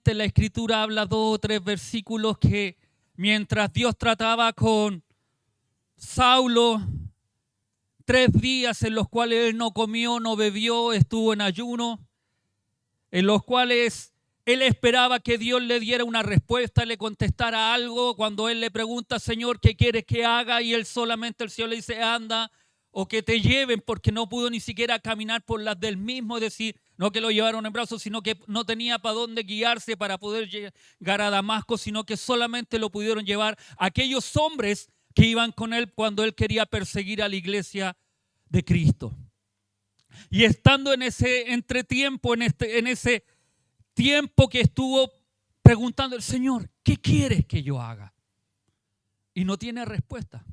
claramente la Escritura habla 2 o 3 versículos que mientras Dios trataba con Saulo, 3 días en los cuales él no comió, no bebió, estuvo en ayuno, en los cuales él esperaba que Dios le diera una respuesta, le contestara algo. Cuando él le pregunta, Señor, ¿qué quieres que haga? Y él solamente, el Señor le dice, anda, o que te lleven, porque no pudo ni siquiera caminar por las del mismo, es decir, no que lo llevaron en brazos, sino que no tenía para dónde guiarse para poder llegar a Damasco, sino que solamente lo pudieron llevar aquellos hombres que iban con él cuando él quería perseguir a la iglesia de Cristo. Y estando en ese entretiempo, en ese tiempo que estuvo preguntando el Señor, ¿qué quieres que yo haga? Y no tiene respuesta.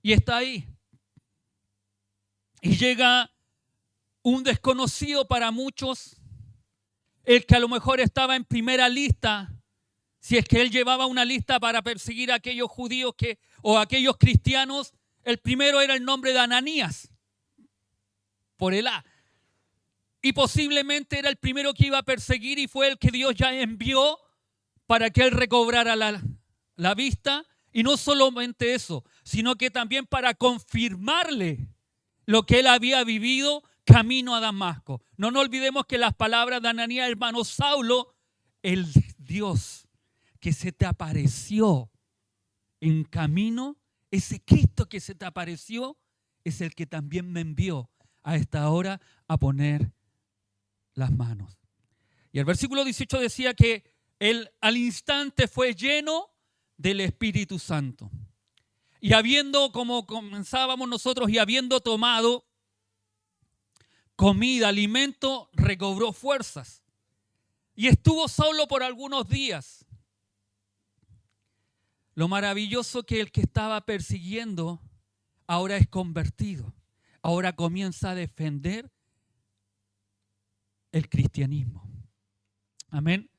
Y está ahí. Y llega un desconocido para muchos, el que a lo mejor estaba en primera lista, si es que él llevaba una lista para perseguir a aquellos judíos o a aquellos cristianos, el primero era el nombre de Ananías, por el A. Y posiblemente era el primero que iba a perseguir y fue el que Dios ya envió para que él recobrara la vista. Y no solamente eso, sino que también para confirmarle lo que él había vivido camino a Damasco. No nos olvidemos que las palabras de Ananías, hermano Saulo, el Dios que se te apareció en camino, ese Cristo que se te apareció, es el que también me envió a esta hora a poner las manos. Y el versículo 18 decía que él al instante fue lleno del Espíritu Santo. Y habiendo, como comenzábamos nosotros, y habiendo tomado comida, alimento, recobró fuerzas. Y estuvo solo por algunos días. Lo maravilloso que el que estaba persiguiendo ahora es convertido. Ahora comienza a defender el cristianismo. Amén.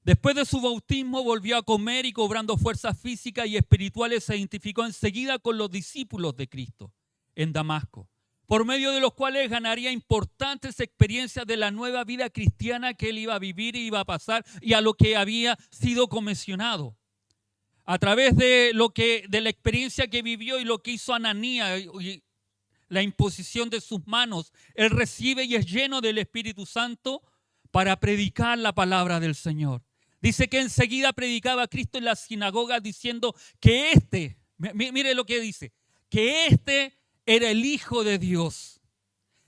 Después de su bautismo volvió a comer y cobrando fuerzas físicas y espirituales se identificó enseguida con los discípulos de Cristo en Damasco, por medio de los cuales ganaría importantes experiencias de la nueva vida cristiana que él iba a vivir y iba a pasar y a lo que había sido comisionado. A través de la experiencia que vivió y lo que hizo Ananías y la imposición de sus manos, él recibe y es lleno del Espíritu Santo para predicar la palabra del Señor. Dice que enseguida predicaba a Cristo en las sinagogas diciendo que mire lo que dice, que era el Hijo de Dios.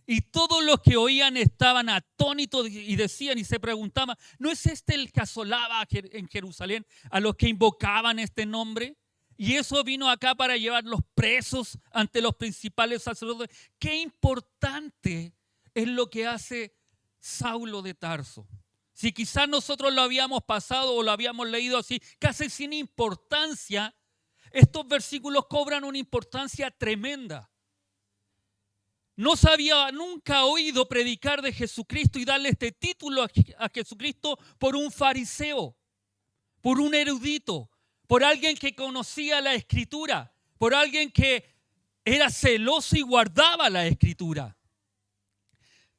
Y todos los que oían estaban atónitos y decían y se preguntaban, ¿no es este el que asolaba en Jerusalén a los que invocaban este nombre? Y eso vino acá para llevarlos presos ante los principales sacerdotes. Qué importante es lo que hace Saulo de Tarso. Si quizás nosotros lo habíamos pasado o lo habíamos leído así, casi sin importancia, estos versículos cobran una importancia tremenda. No se había nunca oído predicar de Jesucristo y darle este título a Jesucristo por un fariseo, por un erudito, por alguien que conocía la Escritura, por alguien que era celoso y guardaba la Escritura.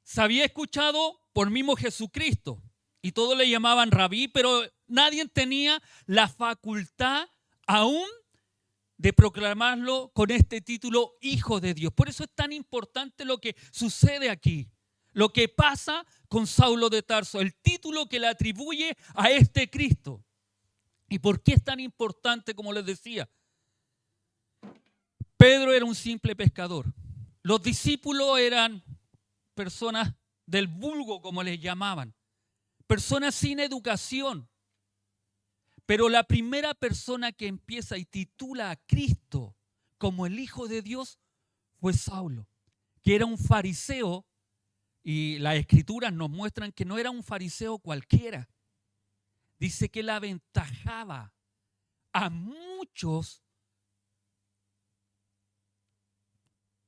Se había escuchado por mismo Jesucristo y todos le llamaban rabí, pero nadie tenía la facultad aún de proclamarlo con este título Hijo de Dios. Por eso es tan importante lo que sucede aquí, lo que pasa con Saulo de Tarso, el título que le atribuye a este Cristo. ¿Y por qué es tan importante, como les decía? Pedro era un simple pescador. Los discípulos eran personas del vulgo, como les llamaban, personas sin educación. Pero la primera persona que empieza y titula a Cristo como el Hijo de Dios fue Saulo, que era un fariseo, y las Escrituras nos muestran que no era un fariseo cualquiera. Dice que él aventajaba a muchos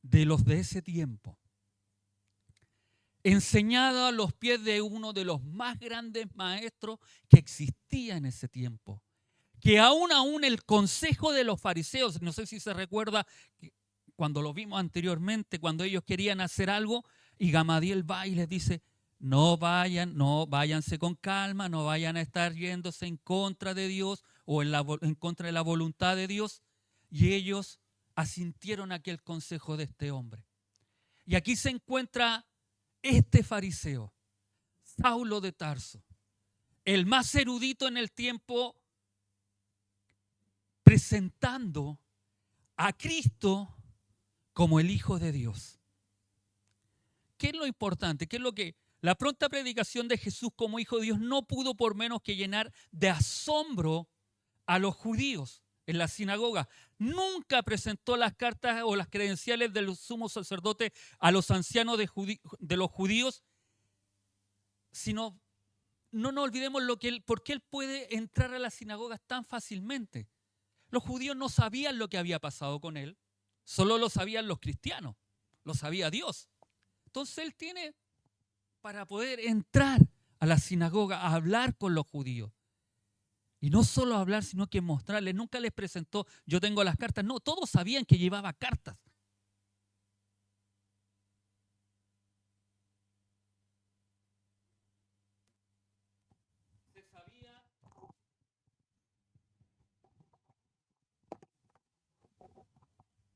de los de ese tiempo. Enseñado a los pies de uno de los más grandes maestros que existía en ese tiempo. Que aún el consejo de los fariseos, no sé si se recuerda cuando lo vimos anteriormente, cuando ellos querían hacer algo y Gamaliel va y les dice, no váyanse con calma, no vayan a estar yéndose en contra de Dios o en contra de la voluntad de Dios. Y ellos asintieron a aquel consejo de este hombre. Y aquí se encuentra este fariseo, Saulo de Tarso, el más erudito en el tiempo, presentando a Cristo como el Hijo de Dios. ¿Qué es lo importante? ¿Qué es lo que la pronta predicación de Jesús como Hijo de Dios no pudo por menos que llenar de asombro a los judíos en la sinagoga? Nunca presentó las cartas o las credenciales del sumo sacerdote a los ancianos de los judíos, sino no nos olvidemos por qué él puede entrar a las sinagogas tan fácilmente. Los judíos no sabían lo que había pasado con él, solo lo sabían los cristianos, lo sabía Dios. Entonces él tiene para poder entrar a la sinagoga a hablar con los judíos. Y no solo hablar, sino que mostrarles. Nunca les presentó, yo tengo las cartas. No, todos sabían que llevaba cartas. Se sabía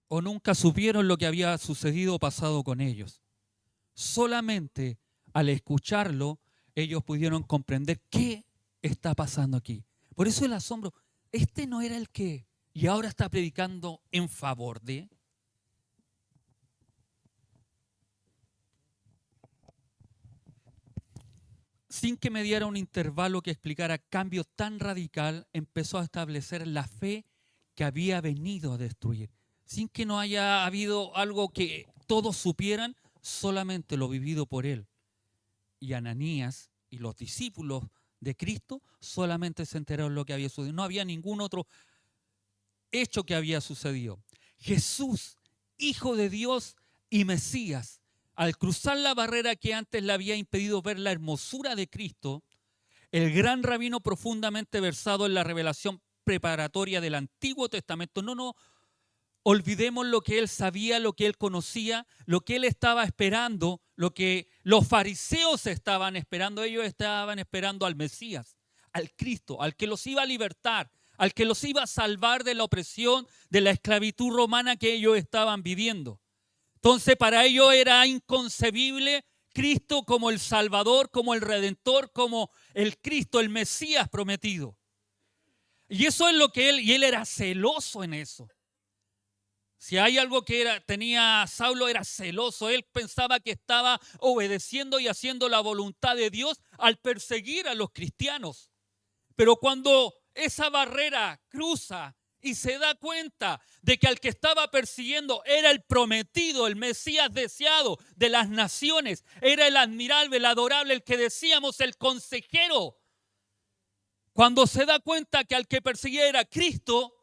o nunca supieron lo que había sucedido o pasado con ellos. Solamente al escucharlo, ellos pudieron comprender qué está pasando aquí. Por eso el asombro, este no era el que, y ahora está predicando en favor de. Sin que me diera un intervalo que explicara cambio tan radical, empezó a establecer la fe que había venido a destruir. Sin que no haya habido algo que todos supieran, solamente lo vivido por él. Y Ananías y los discípulos de Cristo solamente se enteraron de lo que había sucedido. No había ningún otro hecho que había sucedido. Jesús, Hijo de Dios y Mesías, al cruzar la barrera que antes le había impedido ver la hermosura de Cristo, el gran rabino profundamente versado en la revelación preparatoria del Antiguo Testamento, no olvidemos lo que él sabía, lo que él conocía, lo que él estaba esperando, lo que los fariseos estaban esperando. Ellos estaban esperando al Mesías, al Cristo, al que los iba a libertar, al que los iba a salvar de la opresión, de la esclavitud romana que ellos estaban viviendo. Entonces para ellos era inconcebible Cristo como el Salvador, como el Redentor, como el Cristo, el Mesías prometido. Y eso es lo que él era celoso en eso. Si hay algo que tenía Saulo, era celoso. Él pensaba que estaba obedeciendo y haciendo la voluntad de Dios al perseguir a los cristianos. Pero cuando esa barrera cruza y se da cuenta de que al que estaba persiguiendo era el prometido, el Mesías deseado de las naciones, era el admirable, el adorable, el que decíamos, el consejero. Cuando se da cuenta que al que perseguía era Cristo,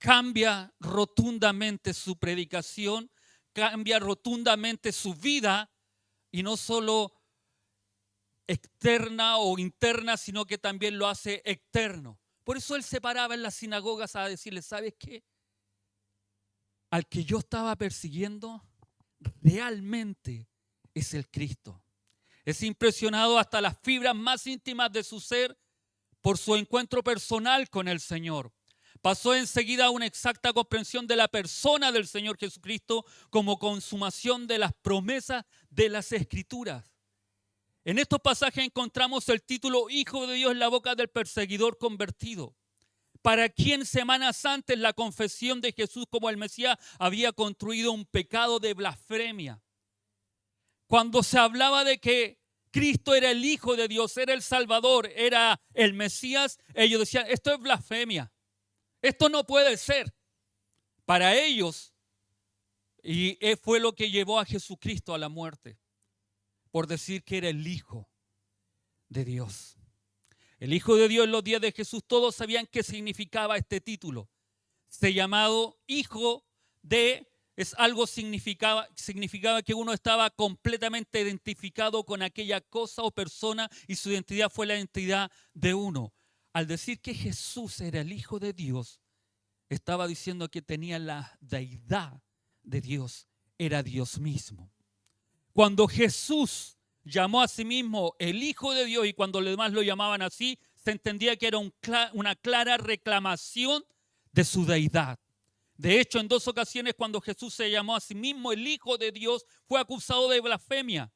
cambia rotundamente su predicación, cambia rotundamente su vida, y no solo externa o interna, sino que también lo hace externo. Por eso él se paraba en las sinagogas a decirle, ¿sabes qué? Al que yo estaba persiguiendo realmente es el Cristo. Es impresionado hasta las fibras más íntimas de su ser por su encuentro personal con el Señor. Pasó enseguida a una exacta comprensión de la persona del Señor Jesucristo como consumación de las promesas de las Escrituras. En estos pasajes encontramos el título Hijo de Dios en la boca del perseguidor convertido, para quien semanas antes la confesión de Jesús como el Mesías había construido un pecado de blasfemia. Cuando se hablaba de que Cristo era el Hijo de Dios, era el Salvador, era el Mesías, ellos decían, esto es blasfemia, esto no puede ser. Para ellos, y fue lo que llevó a Jesucristo a la muerte, por decir que era el Hijo de Dios. El Hijo de Dios en los días de Jesús, todos sabían qué significaba este título. Se llamado Hijo de, significaba que uno estaba completamente identificado con aquella cosa o persona y su identidad fue la identidad de uno. Al decir que Jesús era el Hijo de Dios, estaba diciendo que tenía la deidad de Dios, era Dios mismo. Cuando Jesús llamó a sí mismo el Hijo de Dios y cuando los demás lo llamaban así, se entendía que era una clara reclamación de su deidad. De hecho, en 2 ocasiones cuando Jesús se llamó a sí mismo el Hijo de Dios, fue acusado de blasfemia.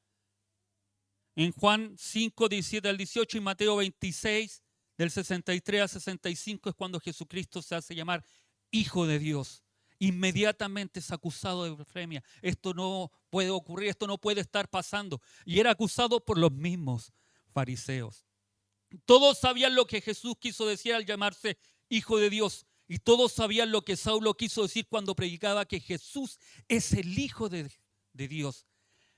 En Juan 5, 17 al 18 y Mateo 26, del 63 al 65 es cuando Jesucristo se hace llamar Hijo de Dios. Inmediatamente es acusado de blasfemia. Esto no puede ocurrir, esto no puede estar pasando. Y era acusado por los mismos fariseos. Todos sabían lo que Jesús quiso decir al llamarse Hijo de Dios. Y todos sabían lo que Saulo quiso decir cuando predicaba que Jesús es el Hijo de Dios.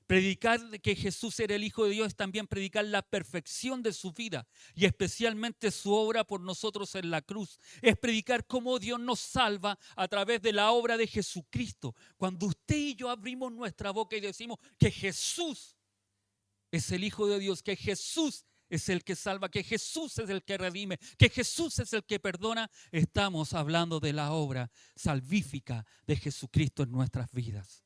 Predicar que Jesús era el Hijo de Dios es también predicar la perfección de su vida y especialmente su obra por nosotros en la cruz. Es predicar cómo Dios nos salva a través de la obra de Jesucristo. Cuando usted y yo abrimos nuestra boca y decimos que Jesús es el Hijo de Dios, que Jesús es el que salva, que Jesús es el que redime, que Jesús es el que perdona, estamos hablando de la obra salvífica de Jesucristo en nuestras vidas.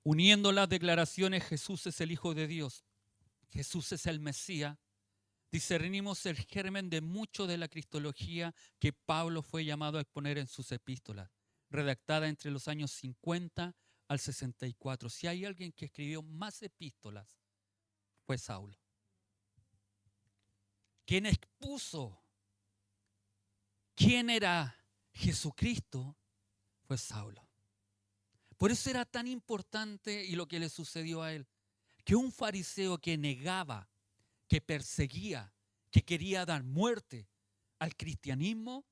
Uniendo las declaraciones, Jesús es el Hijo de Dios, Jesús es el Mesías, discernimos el germen de mucho de la cristología que Pablo fue llamado a exponer en sus epístolas, redactada entre los años 50 al 64. Si hay alguien que escribió más epístolas, fue Saulo. Quien expuso quién era Jesucristo fue Saulo. Por eso era tan importante y lo que le sucedió a él, que un fariseo que negaba, que perseguía, que quería dar muerte al cristianismo,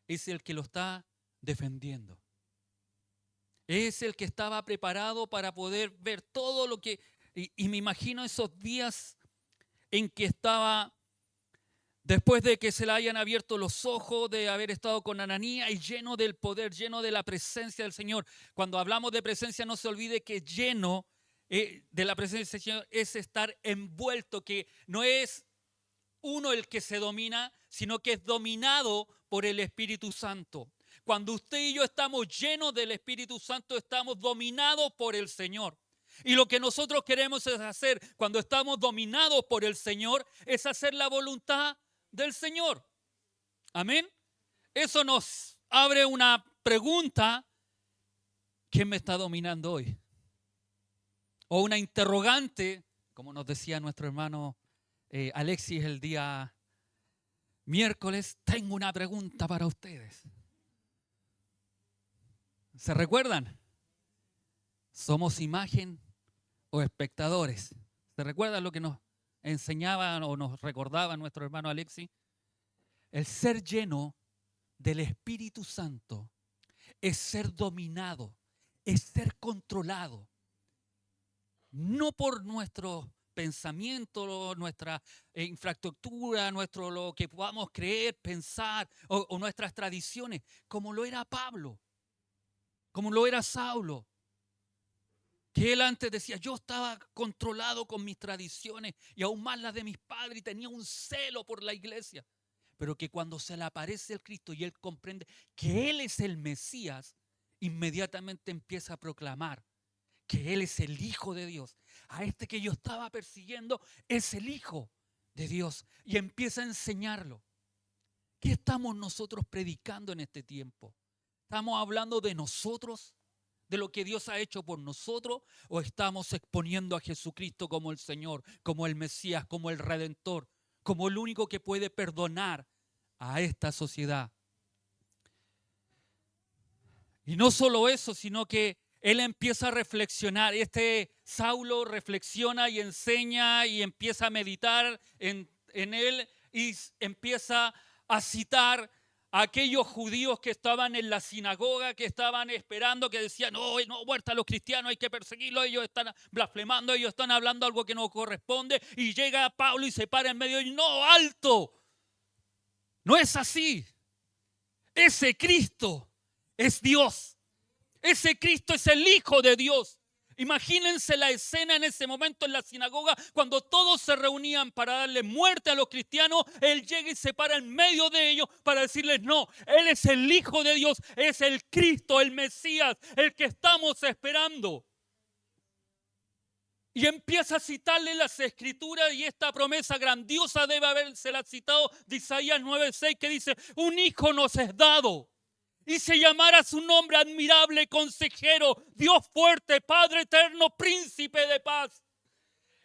es el que lo está defendiendo. Es el que estaba preparado para poder ver todo lo que... Y me imagino esos días en que estaba, después de que se le hayan abierto los ojos, de haber estado con Ananías y lleno del poder, lleno de la presencia del Señor. Cuando hablamos de presencia, no se olvide que lleno de la presencia del Señor es estar envuelto, que no es uno el que se domina, sino que es dominado por el Espíritu Santo. Cuando usted y yo estamos llenos del Espíritu Santo, estamos dominados por el Señor. Y lo que nosotros queremos es hacer cuando estamos dominados por el Señor, es hacer la voluntad del Señor. Amén. Eso nos abre una pregunta: ¿quién me está dominando hoy? O una interrogante, como nos decía nuestro hermano Alexis el día miércoles: tengo una pregunta para ustedes. ¿Se recuerdan? ¿Somos imagen o espectadores? ¿Se recuerdan lo que nos enseñaba o nos recordaba nuestro hermano Alexis? El ser lleno del Espíritu Santo es ser dominado, es ser controlado. No por nuestro pensamiento, nuestra infraestructura, lo que podamos creer, pensar o nuestras tradiciones, como lo era Pablo, como lo era Saulo. Que él antes decía: yo estaba controlado con mis tradiciones y aún más las de mis padres y tenía un celo por la iglesia. Pero que cuando se le aparece el Cristo y él comprende que él es el Mesías, inmediatamente empieza a proclamar que él es el Hijo de Dios. A este que yo estaba persiguiendo es el Hijo de Dios. Y empieza a enseñarlo. ¿Qué estamos nosotros predicando en este tiempo? ¿Estamos hablando de nosotros, de lo que Dios ha hecho por nosotros, o estamos exponiendo a Jesucristo como el Señor, como el Mesías, como el Redentor, como el único que puede perdonar a esta sociedad? Y no solo eso, sino que él empieza a reflexionar. Saulo reflexiona y enseña y empieza a meditar en él y empieza a citar a aquellos judíos que estaban en la sinagoga, que estaban esperando, que decían: no, muerta a los cristianos, hay que perseguirlos, ellos están blasfemando, ellos están hablando algo que no corresponde. Y llega Pablo y se para en medio y: no, alto, no es así. Ese Cristo es Dios. Ese Cristo es el Hijo de Dios. Imagínense la escena en ese momento en la sinagoga, cuando todos se reunían para darle muerte a los cristianos. Él llega y se para en medio de ellos para decirles: no, Él es el Hijo de Dios, es el Cristo, el Mesías, el que estamos esperando. Y empieza a citarle las Escrituras, y esta promesa grandiosa debe habérsela citado de Isaías 9:6, que dice: un hijo nos es dado, y se llamará su nombre admirable, consejero, Dios fuerte, Padre eterno, príncipe de paz.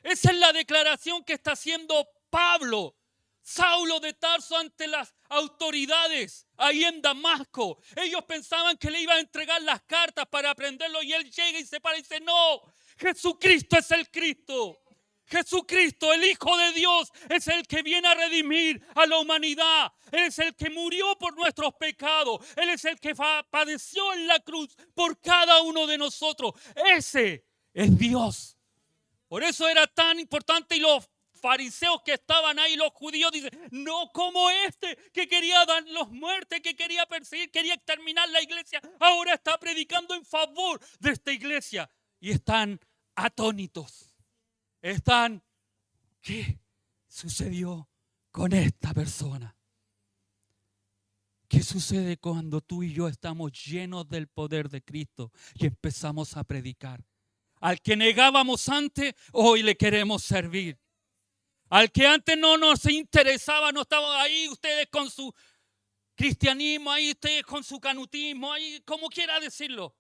Esa es la declaración que está haciendo Pablo, Saulo de Tarso, ante las autoridades ahí en Damasco. Ellos pensaban que le iba a entregar las cartas para aprenderlo, y él llega y se para y dice: no, Jesucristo es el Cristo. Jesucristo, el Hijo de Dios, es el que viene a redimir a la humanidad. Él es el que murió por nuestros pecados. Él es el que padeció en la cruz por cada uno de nosotros. Ese es Dios. Por eso era tan importante, y los fariseos que estaban ahí, los judíos, dicen: no como este que quería darnos muerte, que quería perseguir, quería exterminar la iglesia, ahora está predicando en favor de esta iglesia. Y están atónitos. ¿Qué sucedió con esta persona? ¿Qué sucede cuando tú y yo estamos llenos del poder de Cristo y empezamos a predicar? Al que negábamos antes, hoy le queremos servir. Al que antes no nos interesaba, no estaba ahí ustedes con su cristianismo, ahí ustedes con su canutismo, ahí como quiera decirlo.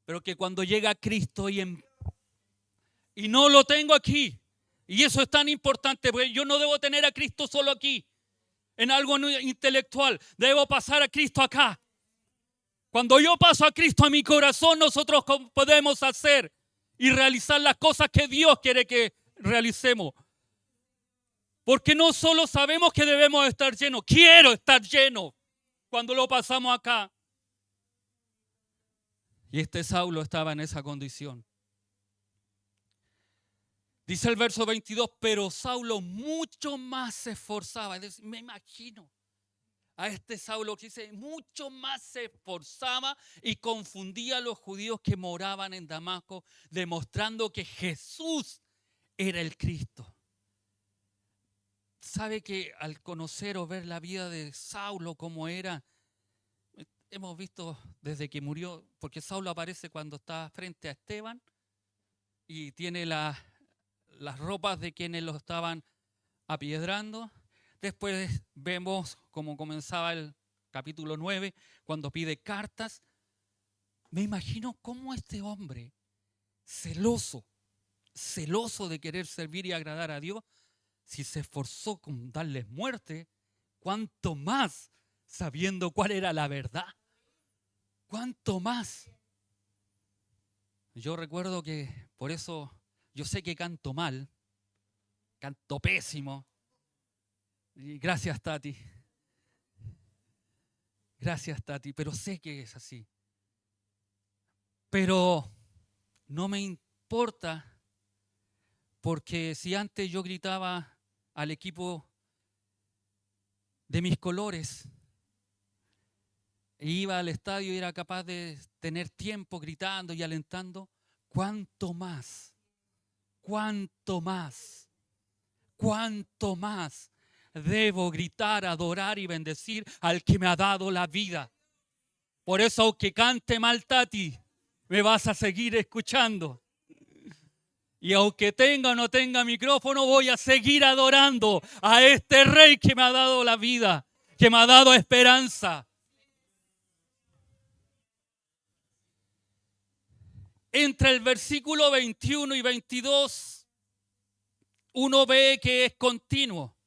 Pero que cuando llega Cristo y no lo tengo aquí. Y eso es tan importante, porque yo no debo tener a Cristo solo aquí, en algo intelectual. Debo pasar a Cristo acá. Cuando yo paso a Cristo a mi corazón, nosotros podemos hacer y realizar las cosas que Dios quiere que realicemos. Porque no solo sabemos que debemos estar llenos, quiero estar lleno cuando lo pasamos acá. Y este Saulo estaba en esa condición. Dice el verso 22, pero Saulo mucho más se esforzaba. Me imagino a este Saulo que dice, mucho más se esforzaba y confundía a los judíos que moraban en Damasco, demostrando que Jesús era el Cristo. ¿Sabe que al conocer o ver la vida de Saulo como era? Hemos visto desde que murió, porque Saulo aparece cuando está frente a Esteban y tiene las ropas de quienes lo estaban apiedrando. Después vemos cómo comenzaba el capítulo 9, cuando pide cartas. Me imagino cómo este hombre, celoso de querer servir y agradar a Dios, si se esforzó con darles muerte, cuánto más sabiendo cuál era la verdad. Cuánto más. Yo recuerdo que por eso yo sé que canto mal, canto pésimo. Y gracias, Tati. Gracias, Tati, pero sé que es así. Pero no me importa, porque si antes yo gritaba al equipo de mis colores e iba al estadio y era capaz de tener tiempo gritando y alentando, ¿cuánto más debo gritar, adorar y bendecir al que me ha dado la vida? Por eso, aunque cante mal, Tati, me vas a seguir escuchando. Y aunque tenga o no tenga micrófono, voy a seguir adorando a este Rey que me ha dado la vida, que me ha dado esperanza. Entre el versículo 21 y 22, uno ve que es continuo.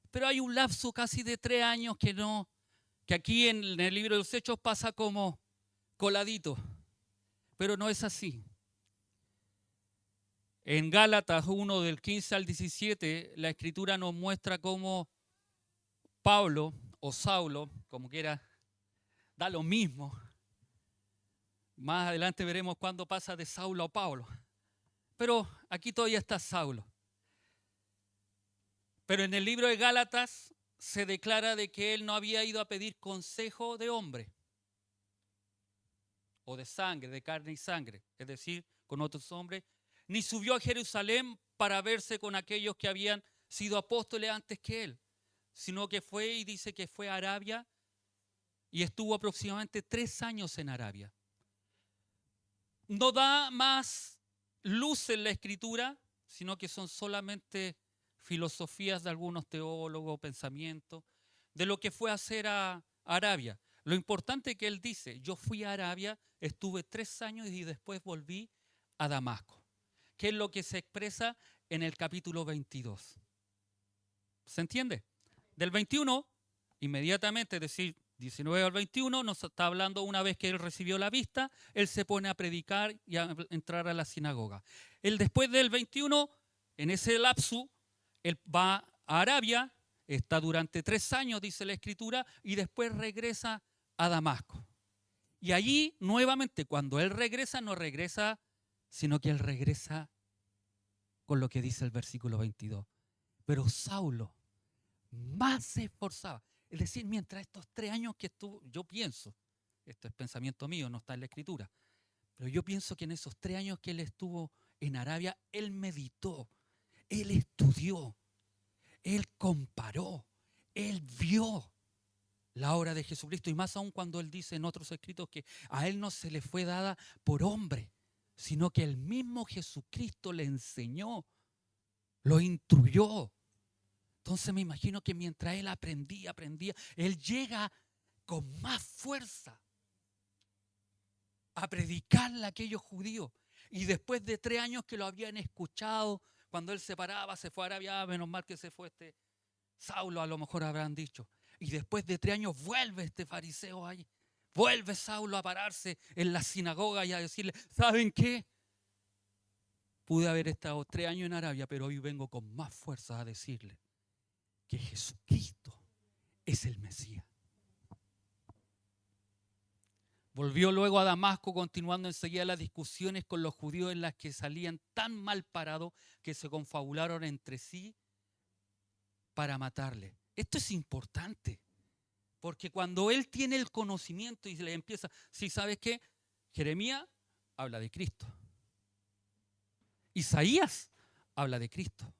Pero hay un lapso casi de 3 años que aquí en el libro de los Hechos pasa como coladito. Pero no es así. En Gálatas 1, del 15 al 17, la Escritura nos muestra cómo Pablo o Saulo, como quiera, da lo mismo. Más adelante veremos cuándo pasa de Saulo a Pablo. Pero aquí todavía está Saulo. Pero en el libro de Gálatas se declara de que él no había ido a pedir consejo de hombre o de sangre, de carne y sangre, es decir, con otros hombres, ni subió a Jerusalén para verse con aquellos que habían sido apóstoles antes que él, sino que fue y dice que fue a Arabia y estuvo aproximadamente 3 años en Arabia. No da más luz en la escritura, sino que son solamente filosofías de algunos teólogos, pensamientos, de lo que fue a hacer a Arabia. Lo importante que él dice, yo fui a Arabia, estuve 3 años y después volví a Damasco, que es lo que se expresa en el capítulo 22. ¿Se entiende? Del 21, inmediatamente, es decir, 19 al 21, nos está hablando una vez que él recibió la vista, él se pone a predicar y a entrar a la sinagoga. Él después del 21, en ese lapso, él va a Arabia, está durante 3 años, dice la Escritura, y después regresa a Damasco. Y allí, nuevamente, cuando él regresa, no regresa, sino que él regresa con lo que dice el versículo 22. Pero Saulo más se esforzaba. Es decir, mientras estos 3 años que estuvo, yo pienso, esto es pensamiento mío, no está en la Escritura, pero yo pienso que en esos 3 años que él estuvo en Arabia, él meditó, él estudió, él comparó, él vio la obra de Jesucristo, y más aún cuando él dice en otros escritos que a él no se le fue dada por hombre, sino que el mismo Jesucristo le enseñó, lo instruyó. Entonces me imagino que mientras él aprendía, él llega con más fuerza a predicarle a aquellos judíos. Y después de 3 años que lo habían escuchado, cuando él se paraba, se fue a Arabia, menos mal que se fue este Saulo, a lo mejor habrán dicho. Y después de 3 años vuelve este fariseo ahí. Vuelve Saulo a pararse en la sinagoga y a decirle, ¿saben qué? Pude haber estado 3 años en Arabia, pero hoy vengo con más fuerza a decirle que Jesucristo es el Mesías. Volvió luego a Damasco, continuando enseguida las discusiones con los judíos en las que salían tan mal parados que se confabularon entre sí para matarle. Esto es importante, porque cuando él tiene el conocimiento y le empieza, ¿sí sabes qué? Jeremías habla de Cristo. Isaías habla de Cristo.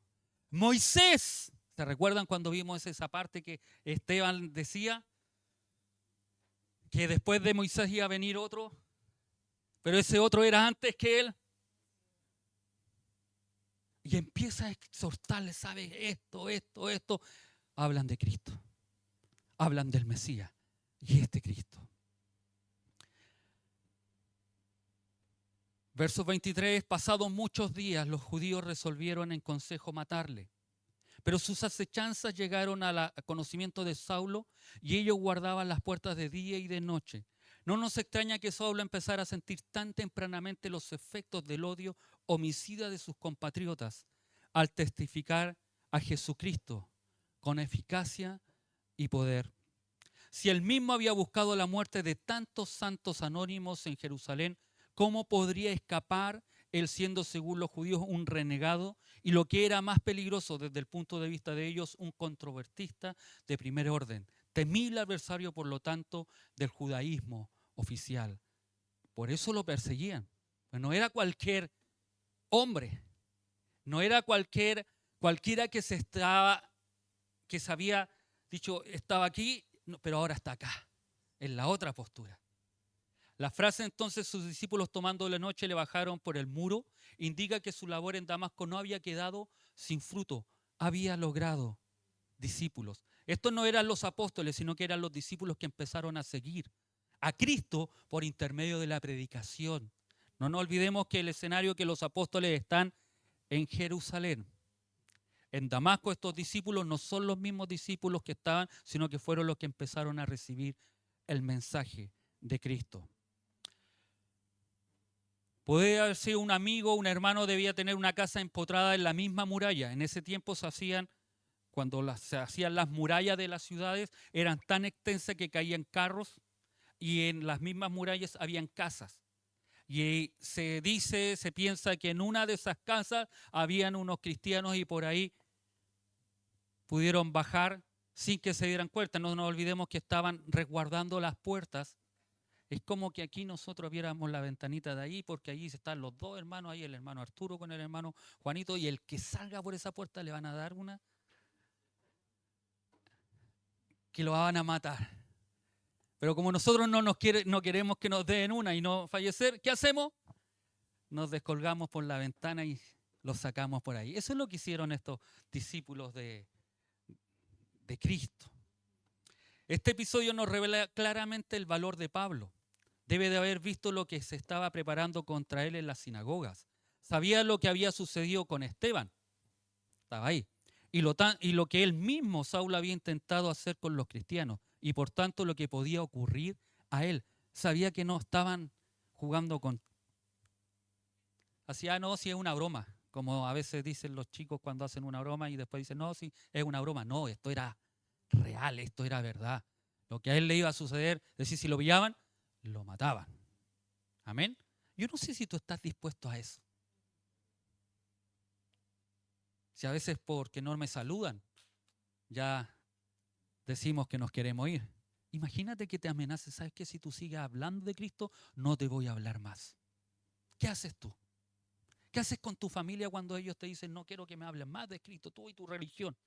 Moisés, ¿se recuerdan cuando vimos esa parte que Esteban decía? Que después de Moisés iba a venir otro, pero ese otro era antes que él. Y empieza a exhortarle, ¿sabes? Esto. Hablan de Cristo. Hablan del Mesías. Y este Cristo. Verso 23, pasados muchos días, los judíos resolvieron en consejo matarle. Pero sus acechanzas llegaron al conocimiento de Saulo y ellos guardaban las puertas de día y de noche. No nos extraña que Saulo empezara a sentir tan tempranamente los efectos del odio homicida de sus compatriotas al testificar a Jesucristo con eficacia y poder. Si él mismo había buscado la muerte de tantos santos anónimos en Jerusalén, ¿cómo podría escapar él siendo, según los judíos, un renegado? Y lo que era más peligroso desde el punto de vista de ellos, un controvertista de primer orden. Temible adversario, por lo tanto, del judaísmo oficial. Por eso lo perseguían. Pues no era cualquier hombre, no era cualquiera que se había dicho, estaba aquí, pero ahora está acá, en la otra postura. La frase entonces, sus discípulos tomando la noche le bajaron por el muro, indica que su labor en Damasco no había quedado sin fruto, había logrado discípulos. Estos no eran los apóstoles, sino que eran los discípulos que empezaron a seguir a Cristo por intermedio de la predicación. No nos olvidemos que el escenario que los apóstoles están en Jerusalén. En Damasco estos discípulos no son los mismos discípulos que estaban, sino que fueron los que empezaron a recibir el mensaje de Cristo. Puede haber sido un amigo, un hermano, debía tener una casa empotrada en la misma muralla. En ese tiempo cuando se hacían las murallas de las ciudades, eran tan extensas que caían carros y en las mismas murallas habían casas. Y se piensa que en una de esas casas habían unos cristianos y por ahí pudieron bajar sin que se dieran cuenta. No nos olvidemos que estaban resguardando las puertas Es como que aquí nosotros viéramos la ventanita de ahí, porque ahí están los dos hermanos, ahí el hermano Arturo con el hermano Juanito, y el que salga por esa puerta le van a dar una que lo van a matar. Pero como nosotros no queremos que nos den una y no fallecer, ¿qué hacemos? Nos descolgamos por la ventana y los sacamos por ahí. Eso es lo que hicieron estos discípulos de Cristo. Este episodio nos revela claramente el valor de Pablo. Debe de haber visto lo que se estaba preparando contra él en las sinagogas. Sabía lo que había sucedido con Esteban. Estaba ahí. Y lo que él mismo, Saulo, había intentado hacer con los cristianos. Y por tanto lo que podía ocurrir a él. Sabía que no estaban jugando con... Así, no, si es una broma. Como a veces dicen los chicos cuando hacen una broma y después dicen, no, si es una broma. No, esto era real, esto era verdad. Lo que a él le iba a suceder, es decir, si lo pillaban, lo mataban. Amén. Yo no sé si tú estás dispuesto a eso. Si a veces porque no me saludan, ya decimos que nos queremos ir. Imagínate que te amenaces, ¿sabes qué? Si tú sigues hablando de Cristo, no te voy a hablar más. ¿Qué haces tú? ¿Qué haces con tu familia cuando ellos te dicen, no quiero que me hablen más de Cristo, tú y tu religión?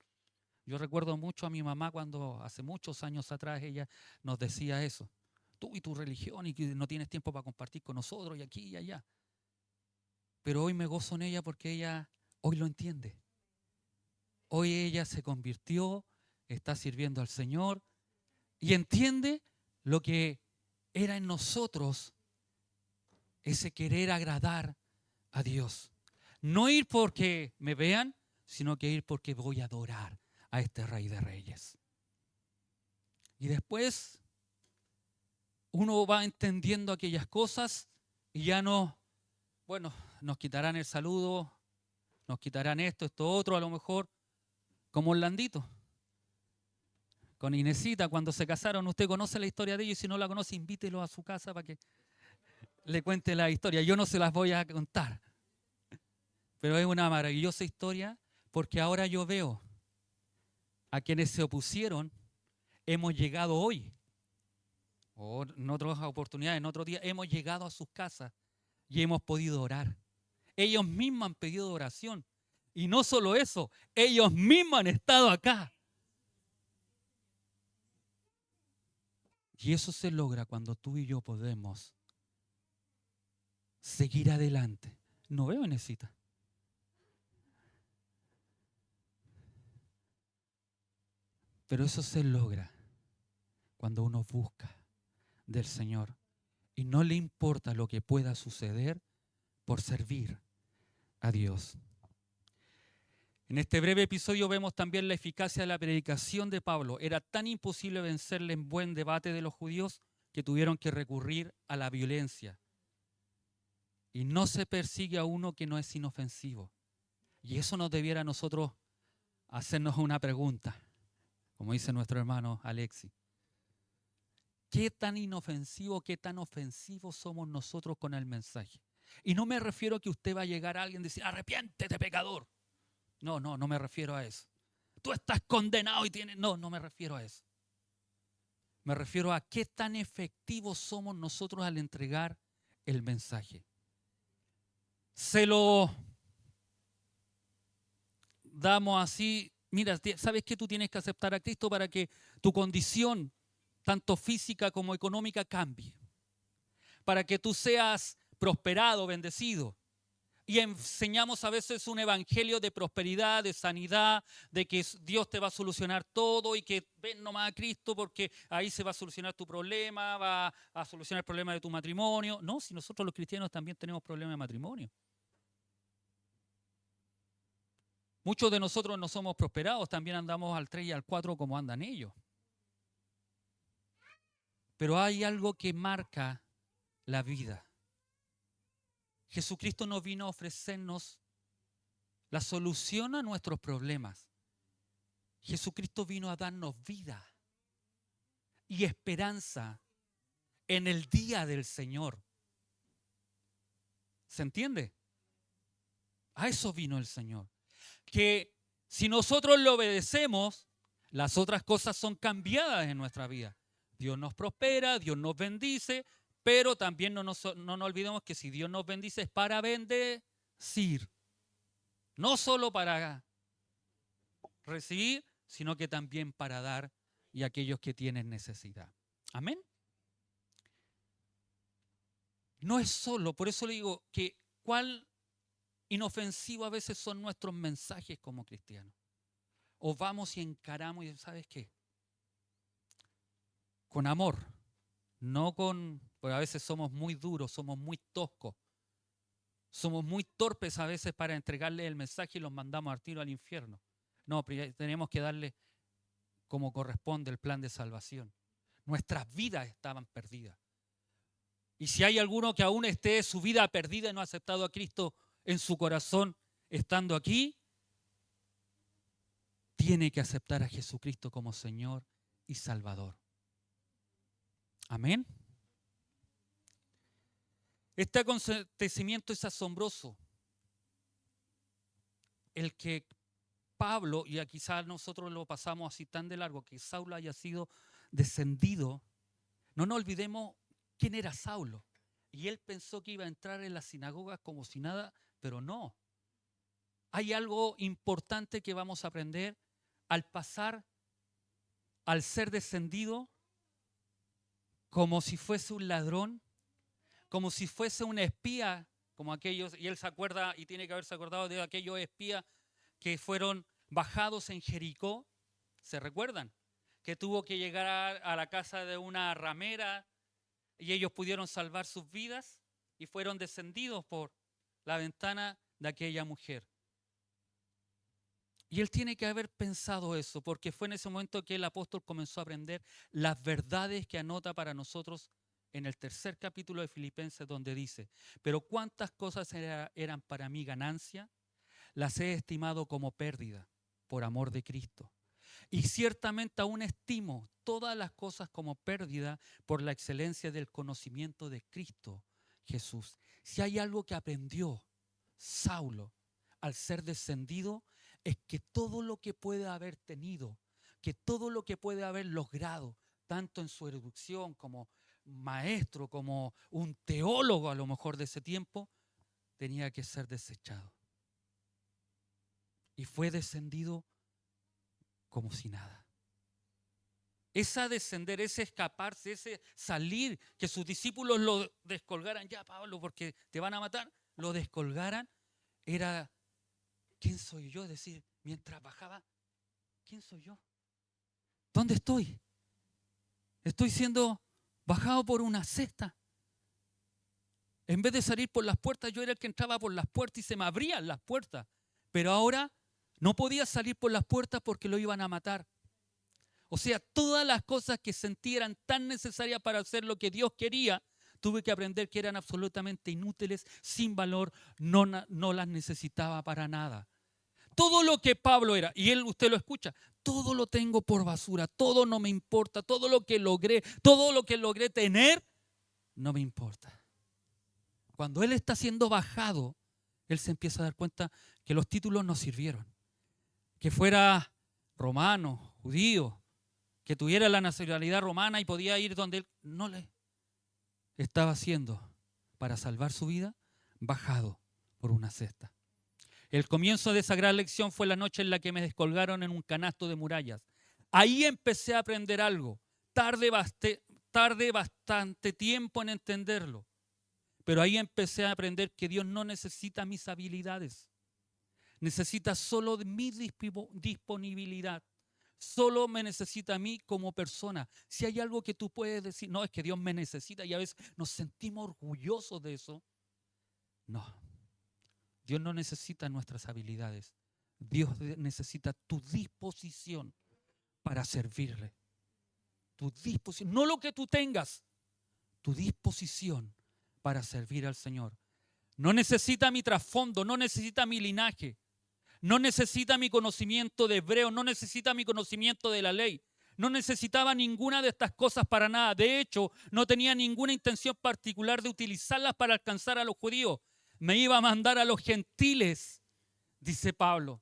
Yo recuerdo mucho a mi mamá cuando hace muchos años atrás ella nos decía eso. Tú y tu religión y que no tienes tiempo para compartir con nosotros y aquí y allá. Pero hoy me gozo en ella porque ella hoy lo entiende. Hoy ella se convirtió, está sirviendo al Señor y entiende lo que era en nosotros ese querer agradar a Dios. No ir porque me vean, sino que ir porque voy a adorar a este Rey de Reyes. Y después uno va entendiendo aquellas cosas y ya no, bueno, nos quitarán el saludo, nos quitarán esto otro, a lo mejor, como Orlandito. Con Inesita, cuando se casaron, usted conoce la historia de ellos y si no la conoce, invítelo a su casa para que le cuente la historia. Yo no se las voy a contar, pero es una maravillosa historia porque ahora yo veo a quienes se opusieron, hemos llegado hoy, o en otras oportunidades, en otro día, hemos llegado a sus casas y hemos podido orar. Ellos mismos han pedido oración. Y no solo eso, ellos mismos han estado acá. Y eso se logra cuando tú y yo podemos seguir adelante. No veo, Enesita. Pero eso se logra cuando uno busca del Señor y no le importa lo que pueda suceder por servir a Dios. En este breve episodio vemos también la eficacia de la predicación de Pablo. Era tan imposible vencerle en buen debate de los judíos que tuvieron que recurrir a la violencia. Y no se persigue a uno que no es inofensivo. Y eso nos debiera a nosotros hacernos una pregunta, como dice nuestro hermano Alexi. ¿Qué tan inofensivo, qué tan ofensivos somos nosotros con el mensaje? Y no me refiero a que usted va a llegar a alguien y decir, arrepiéntete, pecador. No me refiero a eso. Tú estás condenado y tienes... No me refiero a eso. Me refiero a qué tan efectivos somos nosotros al entregar el mensaje. Se lo damos así, mira, ¿sabes qué? Tú tienes que aceptar a Cristo para que tu condición, tanto física como económica, cambie. Para que tú seas prosperado, bendecido. Y enseñamos a veces un evangelio de prosperidad, de sanidad, de que Dios te va a solucionar todo y que ven nomás a Cristo porque ahí se va a solucionar tu problema, va a solucionar el problema de tu matrimonio. No, si nosotros los cristianos también tenemos problemas de matrimonio. Muchos de nosotros no somos prosperados, también andamos al 3 y al 4 como andan ellos. Pero hay algo que marca la vida. Jesucristo no vino a ofrecernos la solución a nuestros problemas. Jesucristo vino a darnos vida y esperanza en el día del Señor. ¿Se entiende? A eso vino el Señor. Que si nosotros le obedecemos, las otras cosas son cambiadas en nuestra vida. Dios nos prospera, Dios nos bendice, Pero también no nos olvidemos que si Dios nos bendice es para bendecir. No solo para recibir, sino que también para dar y aquellos que tienen necesidad. Amén. No es solo, por eso le digo que cuál inofensivo a veces son nuestros mensajes como cristianos. O vamos y encaramos y ¿sabes qué? Con amor, no con, porque a veces somos muy duros, somos muy toscos, somos muy torpes a veces para entregarle el mensaje y los mandamos al tiro al infierno. No, pero tenemos que darle como corresponde el plan de salvación. Nuestras vidas estaban perdidas. Y si hay alguno que aún esté su vida perdida y no ha aceptado a Cristo en su corazón estando aquí, tiene que aceptar a Jesucristo como Señor y Salvador. Amén. Este acontecimiento es asombroso. El que Pablo, y quizás nosotros lo pasamos así tan de largo, que Saulo haya sido descendido, no nos olvidemos quién era Saulo. Y él pensó que iba a entrar en la sinagoga como si nada, pero no. Hay algo importante que vamos a aprender al pasar, al ser descendido, como si fuese un ladrón, como si fuese un espía, como aquellos, y él se acuerda y tiene que haberse acordado de aquellos espías que fueron bajados en Jericó, ¿se recuerdan? Que tuvo que llegar a la casa de una ramera y ellos pudieron salvar sus vidas y fueron descendidos por la ventana de aquella mujer. Y él tiene que haber pensado eso, porque fue en ese momento que el apóstol comenzó a aprender las verdades que anota para nosotros en el 3er capítulo de Filipenses, donde dice: pero cuántas cosas eran para mí ganancia, las he estimado como pérdida por amor de Cristo. Y ciertamente aún estimo todas las cosas como pérdida por la excelencia del conocimiento de Cristo Jesús. Si hay algo que aprendió Saulo al ser descendido, es que todo lo que puede haber tenido, que todo lo que puede haber logrado, tanto en su erudición como maestro, como un teólogo a lo mejor de ese tiempo, tenía que ser desechado. Y fue descendido como si nada. Esa descender, ese escaparse, ese salir, que sus discípulos lo descolgaran, ya Pablo, porque te van a matar, lo descolgaran, era, ¿quién soy yo? Es decir, mientras bajaba, ¿quién soy yo? ¿Dónde estoy? Estoy siendo bajado por una cesta. En vez de salir por las puertas, yo era el que entraba por las puertas y se me abrían las puertas. Pero ahora no podía salir por las puertas porque lo iban a matar. O sea, todas las cosas que sentí eran tan necesarias para hacer lo que Dios quería, tuve que aprender que eran absolutamente inútiles, sin valor, no las necesitaba para nada. Todo lo que Pablo era, y usted lo escucha, todo lo tengo por basura, todo no me importa, todo lo que logré tener, no me importa. Cuando él está siendo bajado, él se empieza a dar cuenta que los títulos no sirvieron. Que fuera romano, judío, que tuviera la nacionalidad romana y podía ir donde él no le estaba haciendo para salvar su vida, bajado por una cesta. El comienzo de esa gran lección fue la noche en la que me descolgaron en un canasto de murallas. Ahí empecé a aprender algo. Tardé bastante tiempo en entenderlo. Pero ahí empecé a aprender que Dios no necesita mis habilidades. Necesita solo de mi disponibilidad. Solo me necesita a mí como persona. Si hay algo que tú puedes decir, no, es que Dios me necesita, y a veces nos sentimos orgullosos de eso. No. Dios no necesita nuestras habilidades. Dios necesita tu disposición para servirle. Tu disposición, no lo que tú tengas, tu disposición para servir al Señor. No necesita mi trasfondo, no necesita mi linaje, no necesita mi conocimiento de hebreo, no necesita mi conocimiento de la ley. No necesitaba ninguna de estas cosas para nada. De hecho, no tenía ninguna intención particular de utilizarlas para alcanzar a los judíos. Me iba a mandar a los gentiles, dice Pablo.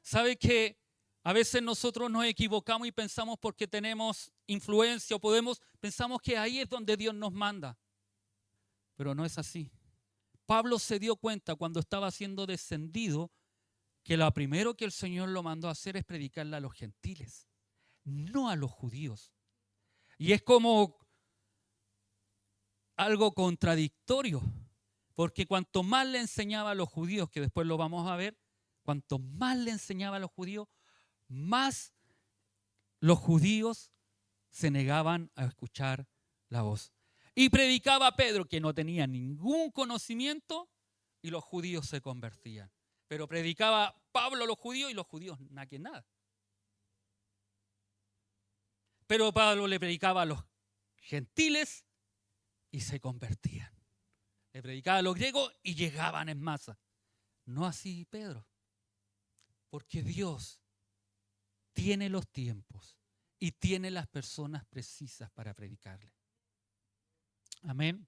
¿Sabe que A veces nosotros nos equivocamos y pensamos porque tenemos influencia o pensamos que ahí es donde Dios nos manda. Pero no es así. Pablo se dio cuenta cuando estaba siendo descendido que lo primero que el Señor lo mandó a hacer es predicarle a los gentiles, no a los judíos. Y es como algo contradictorio, porque cuanto más le enseñaba a los judíos, que después lo vamos a ver, cuanto más le enseñaba a los judíos, más los judíos se negaban a escuchar la voz. Y predicaba a Pedro, que no tenía ningún conocimiento, y los judíos se convertían. Pero predicaba Pablo a los judíos y los judíos nada. Pero Pablo le predicaba a los gentiles y se convertían. Le predicaba a los griegos y llegaban en masa. No así Pedro, porque Dios tiene los tiempos y tiene las personas precisas para predicarle. Amén.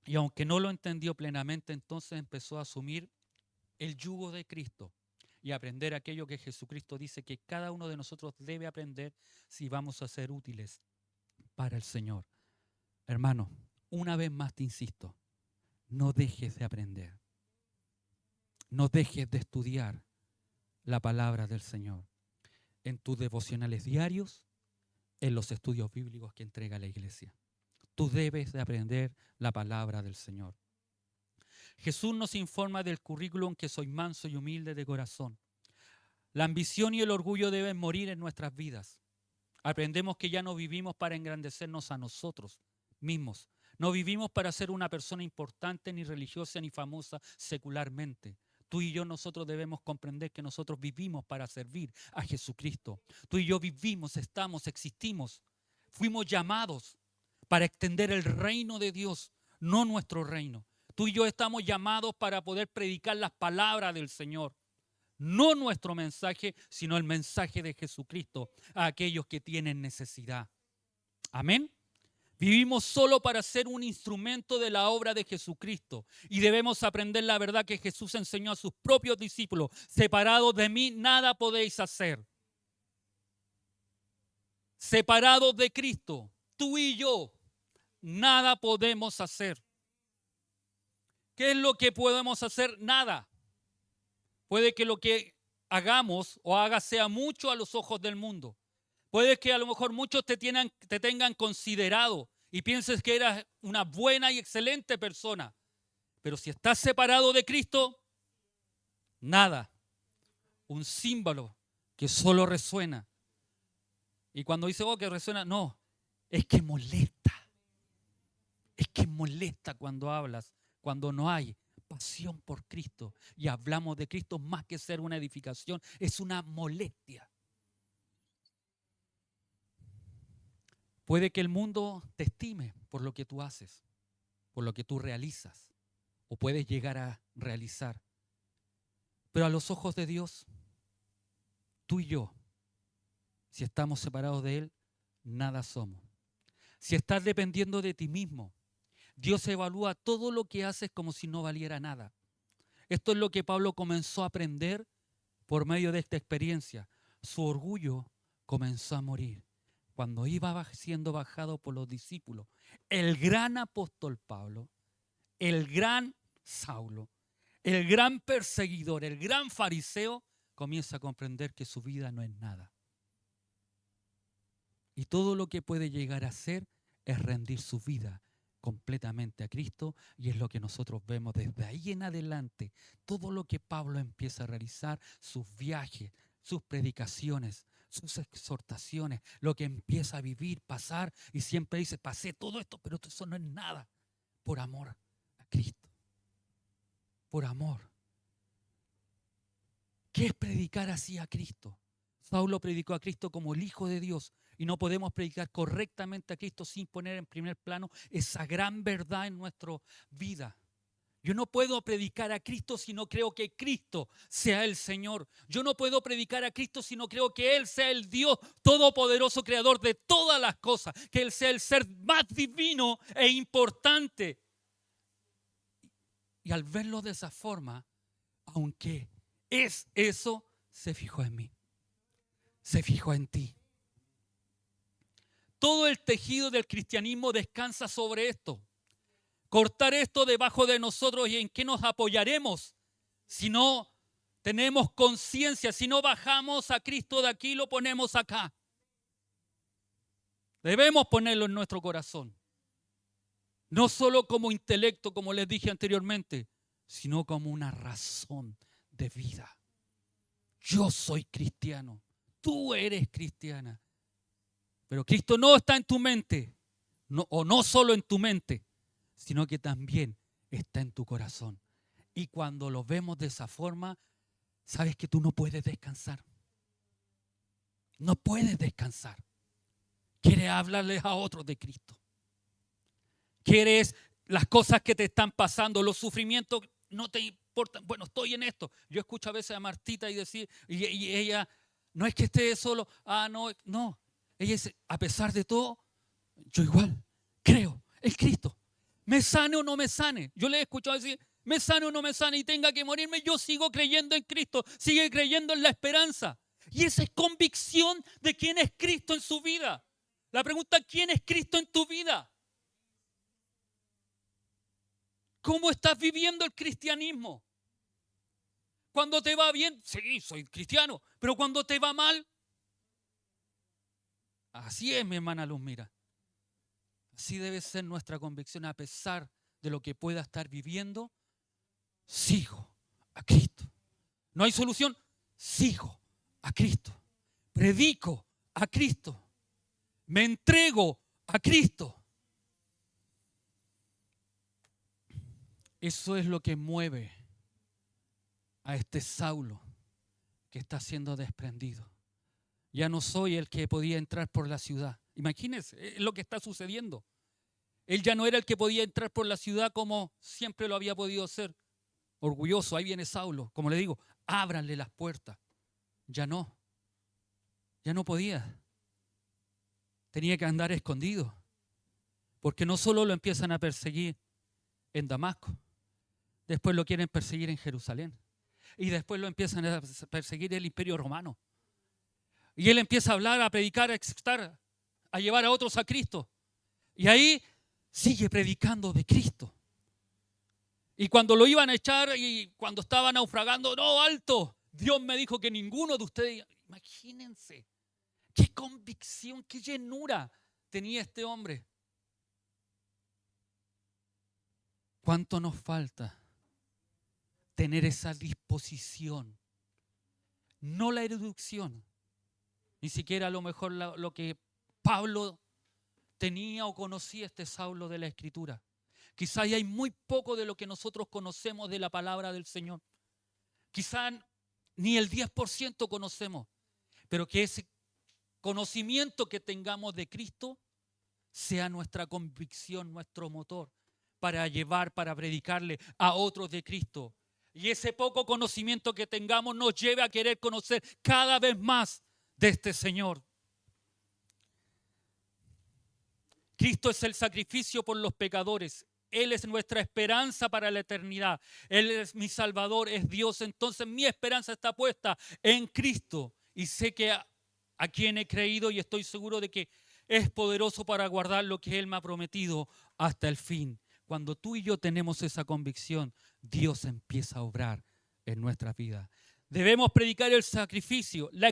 Y aunque no lo entendió plenamente, entonces empezó a asumir el yugo de Cristo y aprender aquello que Jesucristo dice que cada uno de nosotros debe aprender si vamos a ser útiles para el Señor. Hermano, una vez más te insisto, no dejes de aprender. No dejes de estudiar la palabra del Señor en tus devocionales diarios, en los estudios bíblicos que entrega la iglesia. Tú debes de aprender la palabra del Señor. Jesús nos informa del currículum que soy manso y humilde de corazón. La ambición y el orgullo deben morir en nuestras vidas. Aprendemos que ya no vivimos para engrandecernos a nosotros mismos. No vivimos para ser una persona importante, ni religiosa, ni famosa secularmente. Tú y yo, nosotros debemos comprender que nosotros vivimos para servir a Jesucristo. Tú y yo vivimos, estamos, existimos. Fuimos llamados para extender el reino de Dios, no nuestro reino. Tú y yo estamos llamados para poder predicar las palabras del Señor. No nuestro mensaje, sino el mensaje de Jesucristo a aquellos que tienen necesidad. Amén. Vivimos solo para ser un instrumento de la obra de Jesucristo y debemos aprender la verdad que Jesús enseñó a sus propios discípulos. Separados de mí, nada podéis hacer. Separados de Cristo, tú y yo, nada podemos hacer. ¿Qué es lo que podemos hacer? Nada. Puede que lo que hagamos o hagas sea mucho a los ojos del mundo. Puede que a lo mejor muchos te tengan considerado y pienses que eras una buena y excelente persona. Pero si estás separado de Cristo, nada. Un símbolo que solo resuena. Y cuando dice, que resuena, no, es que molesta. Es que molesta cuando hablas, cuando no hay pasión por Cristo. Y hablamos de Cristo más que ser una edificación, es una molestia. Puede que el mundo te estime por lo que tú haces, por lo que tú realizas, o puedes llegar a realizar. Pero a los ojos de Dios, tú y yo, si estamos separados de Él, nada somos. Si estás dependiendo de ti mismo, Dios evalúa todo lo que haces como si no valiera nada. Esto es lo que Pablo comenzó a aprender por medio de esta experiencia. Su orgullo comenzó a morir cuando iba siendo bajado por los discípulos. El gran apóstol Pablo, el gran Saulo, el gran perseguidor, el gran fariseo, comienza a comprender que su vida no es nada. Y todo lo que puede llegar a ser es rendir su vida completamente a Cristo, y es lo que nosotros vemos desde ahí en adelante. Todo lo que Pablo empieza a realizar, sus viajes, sus predicaciones, sus exhortaciones, lo que empieza a vivir, pasar, y siempre dice, pasé todo esto, pero eso no es nada, por amor a Cristo. Por amor. ¿Qué es predicar así a Cristo? Saulo predicó a Cristo como el Hijo de Dios, y no podemos predicar correctamente a Cristo sin poner en primer plano esa gran verdad en nuestra vida. Yo no puedo predicar a Cristo si no creo que Cristo sea el Señor. Yo no puedo predicar a Cristo si no creo que Él sea el Dios todopoderoso, creador de todas las cosas, que Él sea el ser más divino e importante. Y al verlo de esa forma, aunque es eso, se fijó en mí, se fijó en ti. Todo el tejido del cristianismo descansa sobre esto. Cortar esto debajo de nosotros, y en qué nos apoyaremos si no tenemos conciencia, si no bajamos a Cristo de aquí y lo ponemos acá. Debemos ponerlo en nuestro corazón. No solo como intelecto, como les dije anteriormente, sino como una razón de vida. Yo soy cristiano, tú eres cristiana. Pero Cristo no está en tu mente, o no solo en tu mente, sino que también está en tu corazón. Y cuando lo vemos de esa forma, sabes que tú no puedes descansar. No puedes descansar. Quieres hablarles a otros de Cristo. Quieres las cosas que te están pasando, los sufrimientos no te importan. Bueno, estoy en esto. Yo escucho a veces a Martita y decir, y ella, no es que esté solo, no. Ella dice, a pesar de todo, yo igual creo en Cristo. Me sane o no me sane. Yo le he escuchado decir, me sane o no me sane y tenga que morirme, yo sigo creyendo en Cristo, sigue creyendo en la esperanza. Y esa es convicción de quién es Cristo en su vida. La pregunta, ¿quién es Cristo en tu vida? ¿Cómo estás viviendo el cristianismo? Cuando te va bien, sí, soy cristiano, pero cuando te va mal, así es, mi hermana Luz, mira. Así debe ser nuestra convicción, a pesar de lo que pueda estar viviendo, sigo a Cristo. No hay solución, sigo a Cristo. Predico a Cristo. Me entrego a Cristo. Eso es lo que mueve a este Saulo que está siendo desprendido. Ya no soy el que podía entrar por la ciudad. Imagínense, es lo que está sucediendo. Él ya no era el que podía entrar por la ciudad como siempre lo había podido hacer. Orgulloso, ahí viene Saulo. Como le digo, ábranle las puertas. Ya no podía. Tenía que andar escondido. Porque no solo lo empiezan a perseguir en Damasco, después lo quieren perseguir en Jerusalén. Y después lo empiezan a perseguir el Imperio Romano. Y él empieza a hablar, a predicar, a exhortar, a llevar a otros a Cristo. Y ahí sigue predicando de Cristo. Y cuando lo iban a echar y cuando estaba naufragando, no, alto, Dios me dijo que ninguno de ustedes, imagínense, qué convicción, qué llenura tenía este hombre. ¿Cuánto nos falta tener esa disposición? No la erudición, ni siquiera a lo mejor lo que Pablo tenía o conocía este Saulo de la Escritura. Quizá hay muy poco de lo que nosotros conocemos de la palabra del Señor. Quizá ni el 10% conocemos, pero que ese conocimiento que tengamos de Cristo sea nuestra convicción, nuestro motor para llevar, para predicarle a otros de Cristo. Y ese poco conocimiento que tengamos nos lleve a querer conocer cada vez más de este Señor. Cristo es el sacrificio por los pecadores. Él es nuestra esperanza para la eternidad. Él es mi Salvador, es Dios. Entonces mi esperanza está puesta en Cristo. Y sé que a quien he creído y estoy seguro de que es poderoso para guardar lo que Él me ha prometido hasta el fin. Cuando tú y yo tenemos esa convicción, Dios empieza a obrar en nuestras vidas. Debemos predicar el sacrificio, la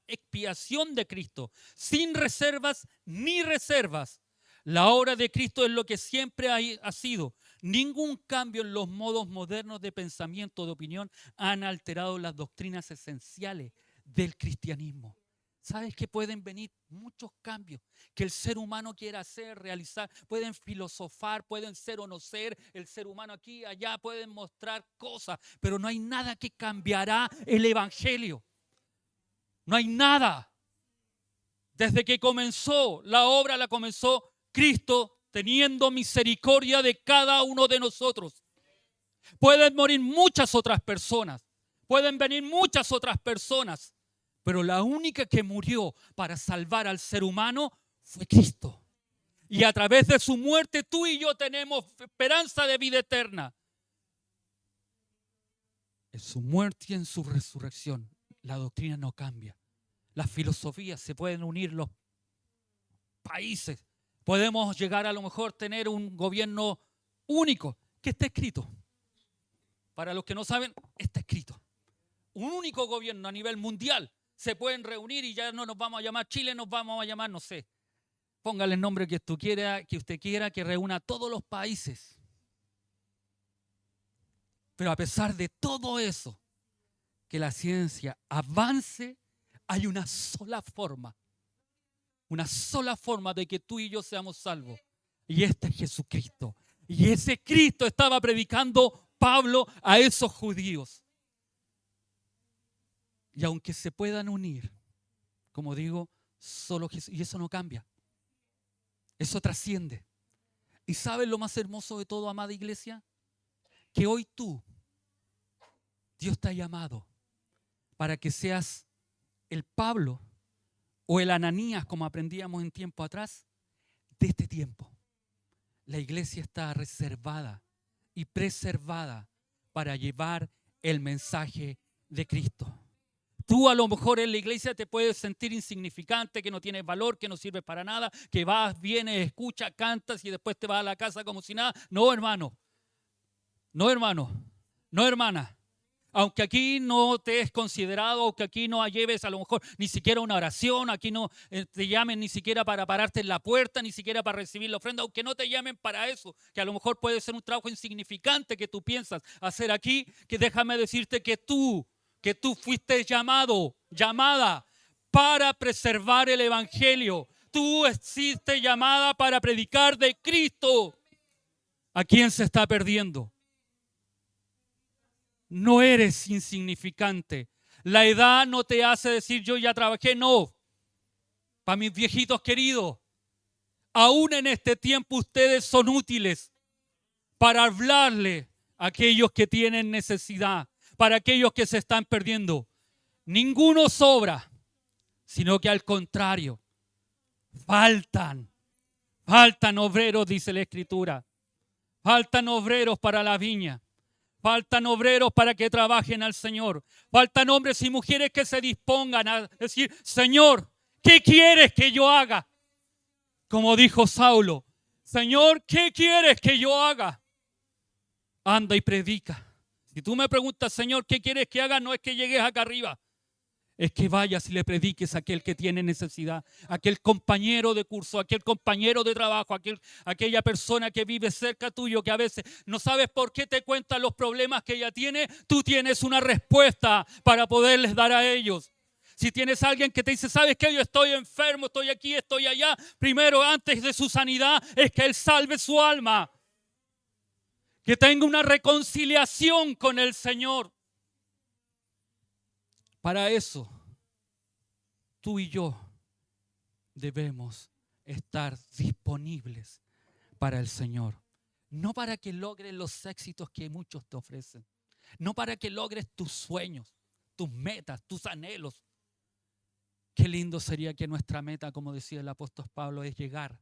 expiación de Cristo, sin reservas ni reservas. La obra de Cristo es lo que siempre ha sido. Ningún cambio en los modos modernos de pensamiento, de opinión, han alterado las doctrinas esenciales del cristianismo. ¿Sabes que pueden venir muchos cambios que el ser humano quiera hacer, realizar? Pueden filosofar, pueden ser o no ser. El ser humano aquí, allá, pueden mostrar cosas, pero no hay nada que cambiará el evangelio. No hay nada. Desde que comenzó la obra, la comenzó Cristo teniendo misericordia de cada uno de nosotros. Pueden morir muchas otras personas, pueden venir muchas otras personas, pero la única que murió para salvar al ser humano fue Cristo. Y a través de su muerte tú y yo tenemos esperanza de vida eterna. En su muerte y en su resurrección, la doctrina no cambia. Las filosofías se pueden unir, los países. Podemos llegar a lo mejor a tener un gobierno único, que está escrito. Para los que no saben, está escrito. Un único gobierno a nivel mundial. Se pueden reunir y ya no nos vamos a llamar Chile, nos vamos a llamar, no sé. Póngale el nombre que usted quiera, que reúna a todos los países. Pero a pesar de todo eso, que la ciencia avance, hay una sola forma de que tú y yo seamos salvos. Y este es Jesucristo. Y ese Cristo estaba predicando Pablo a esos judíos. Y aunque se puedan unir, como digo, solo Jesús, y eso no cambia. Eso trasciende. ¿Y sabes lo más hermoso de todo, amada iglesia? Que hoy tú, Dios te ha llamado para que seas el Pablo o el Ananías, como aprendíamos en tiempo atrás, de este tiempo. La iglesia está reservada y preservada para llevar el mensaje de Cristo. Tú a lo mejor en la iglesia te puedes sentir insignificante, que no tienes valor, que no sirves para nada, que vas, vienes, escuchas, cantas y después te vas a la casa como si nada. No, hermano. No, hermano. No, hermana. Aunque aquí no te es considerado, aunque aquí no lleves a lo mejor ni siquiera una oración, aquí no te llamen ni siquiera para pararte en la puerta, ni siquiera para recibir la ofrenda, aunque no te llamen para eso, que a lo mejor puede ser un trabajo insignificante que tú piensas hacer aquí, que déjame decirte que tú fuiste llamada para preservar el evangelio. Tú fuiste llamada para predicar de Cristo. ¿A quién se está perdiendo? No eres insignificante. La edad no te hace decir yo ya trabajé, no. Para mis viejitos queridos, aún en este tiempo ustedes son útiles para hablarle a aquellos que tienen necesidad, para aquellos que se están perdiendo. Ninguno sobra, sino que al contrario, faltan obreros, dice la Escritura. Faltan obreros para la viña. Faltan obreros para que trabajen al Señor. Faltan hombres y mujeres que se dispongan a decir, Señor, ¿qué quieres que yo haga? Como dijo Saulo, Señor, ¿qué quieres que yo haga? Anda y predica. Si tú me preguntas, Señor, ¿qué quieres que haga? No es que llegues acá arriba. Es que vayas y le prediques a aquel que tiene necesidad, a aquel compañero de curso, a aquel compañero de trabajo, a aquella persona que vive cerca tuyo, que a veces no sabes por qué te cuentan los problemas que ella tiene. Tú tienes una respuesta para poderles dar a ellos. Si tienes a alguien que te dice, ¿sabes qué? Yo estoy enfermo, estoy aquí, estoy allá. Primero, antes de su sanidad, es que él salve su alma. Que tenga una reconciliación con el Señor. Para eso, tú y yo debemos estar disponibles para el Señor. No para que logres los éxitos que muchos te ofrecen. No para que logres tus sueños, tus metas, tus anhelos. Qué lindo sería que nuestra meta, como decía el apóstol Pablo, es llegar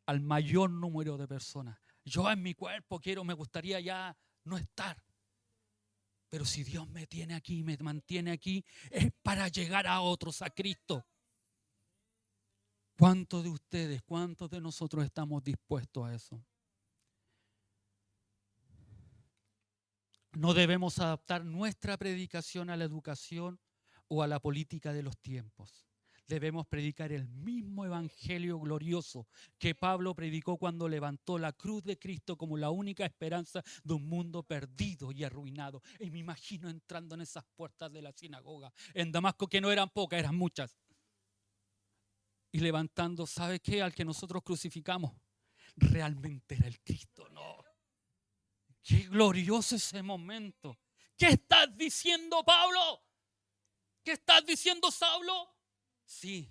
al mayor número de personas. Yo en mi cuerpo me gustaría ya no estar. Pero si Dios me tiene aquí, me mantiene aquí, es para llegar a otros, a Cristo. ¿Cuántos de ustedes, cuántos de nosotros estamos dispuestos a eso? No debemos adaptar nuestra predicación a la educación o a la política de los tiempos. Debemos predicar el mismo evangelio glorioso que Pablo predicó cuando levantó la cruz de Cristo como la única esperanza de un mundo perdido y arruinado. Y me imagino entrando en esas puertas de la sinagoga en Damasco, que no eran pocas, eran muchas. Y levantando, ¿sabe qué? Al que nosotros crucificamos, realmente era el Cristo, ¿no? Qué glorioso ese momento. ¿Qué estás diciendo, Pablo? ¿Qué estás diciendo, Saulo? Sí,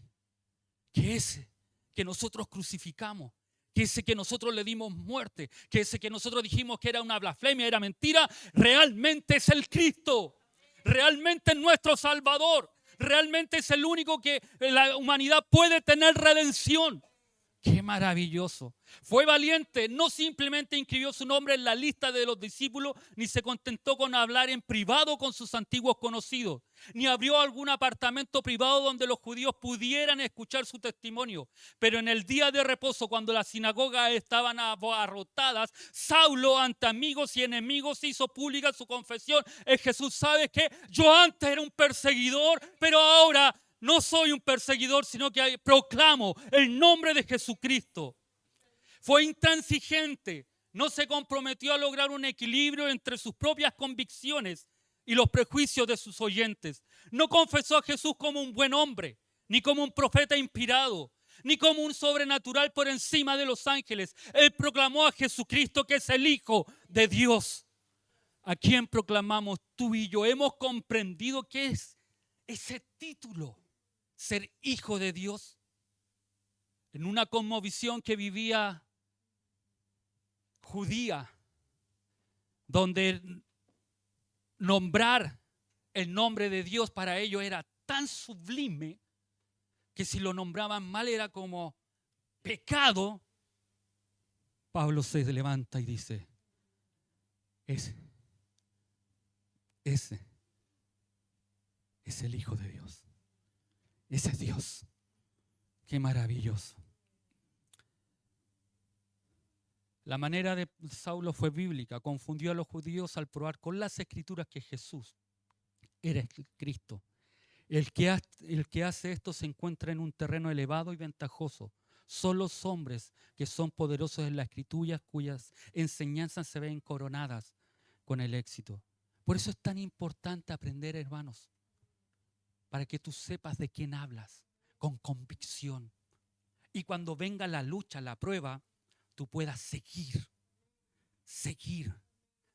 que ese que nosotros crucificamos, que ese que nosotros le dimos muerte, que ese que nosotros dijimos que era una blasfemia, era mentira, realmente es el Cristo, realmente es nuestro Salvador, realmente es el único que la humanidad puede tener redención. Qué maravilloso. Fue valiente, no simplemente inscribió su nombre en la lista de los discípulos, ni se contentó con hablar en privado con sus antiguos conocidos, ni abrió algún apartamento privado donde los judíos pudieran escuchar su testimonio. Pero en el día de reposo, cuando las sinagogas estaban abarrotadas, Saulo, ante amigos y enemigos, hizo pública su confesión. Jesús, ¿sabes qué? Yo antes era un perseguidor, pero ahora no soy un perseguidor, sino que proclamo el nombre de Jesucristo. Fue intransigente, no se comprometió a lograr un equilibrio entre sus propias convicciones y los prejuicios de sus oyentes. No confesó a Jesús como un buen hombre, ni como un profeta inspirado, ni como un sobrenatural por encima de los ángeles. Él proclamó a Jesucristo, que es el Hijo de Dios, a quien proclamamos tú y yo. Hemos comprendido qué es ese título, ser hijo de Dios. En una cosmovisión que vivía judía, donde nombrar el nombre de Dios para ellos era tan sublime que si lo nombraban mal era como pecado. Pablo se levanta y dice, ese es el Hijo de Dios. Ese es Dios. Qué maravilloso. La manera de Saulo fue bíblica. Confundió a los judíos al probar con las escrituras que Jesús era el Cristo. El que hace esto se encuentra en un terreno elevado y ventajoso. Son los hombres que son poderosos en las escrituras, cuyas enseñanzas se ven coronadas con el éxito. Por eso es tan importante aprender, hermanos, para que tú sepas de quién hablas, con convicción. Y cuando venga la lucha, la prueba, tú puedas seguir,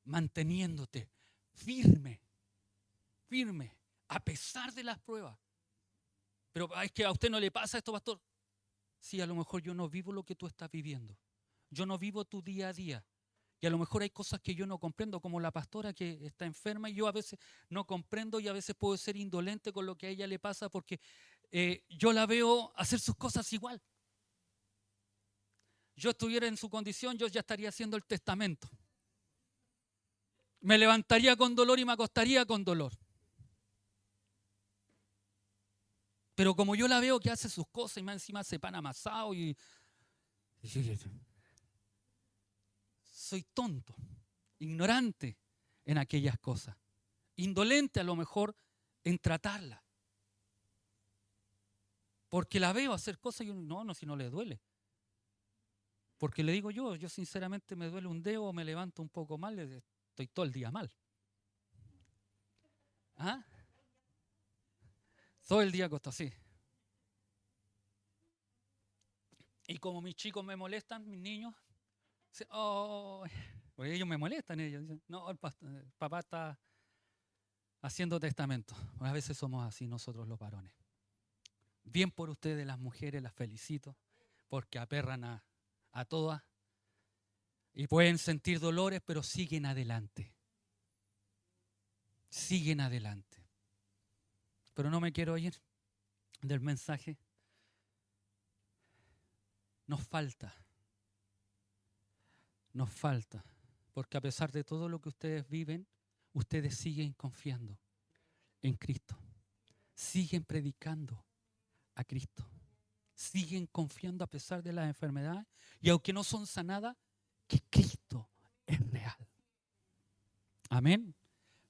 manteniéndote firme, a pesar de las pruebas. Pero es que a usted no le pasa esto, pastor. Sí, a lo mejor yo no vivo lo que tú estás viviendo. Yo no vivo tu día a día. Y a lo mejor hay cosas que yo no comprendo, como la pastora que está enferma y yo a veces no comprendo y a veces puedo ser indolente con lo que a ella le pasa porque yo la veo hacer sus cosas igual. Yo estuviera en su condición, yo ya estaría haciendo el testamento. Me levantaría con dolor y me acostaría con dolor. Pero como yo la veo que hace sus cosas y más encima hace pan amasado y soy tonto, ignorante en aquellas cosas, indolente a lo mejor en tratarla. Porque la veo hacer cosas y yo, no, si no le duele. Porque le digo yo sinceramente me duele un dedo o me levanto un poco mal, estoy todo el día mal. ¿Ah? Todo el día acostado, sí. Y como mis chicos me molestan, mis niños, porque ellos me molestan, ellos dicen, no, el papá está haciendo testamento. A veces somos así nosotros los varones. Bien por ustedes las mujeres, las felicito, porque aperran a todas y pueden sentir dolores, pero siguen adelante. Siguen adelante. Pero no me quiero ir del mensaje. Nos falta, porque a pesar de todo lo que ustedes viven, ustedes siguen confiando en Cristo, siguen predicando a Cristo, siguen confiando a pesar de las enfermedades y aunque no son sanadas, que Cristo es real. Amén.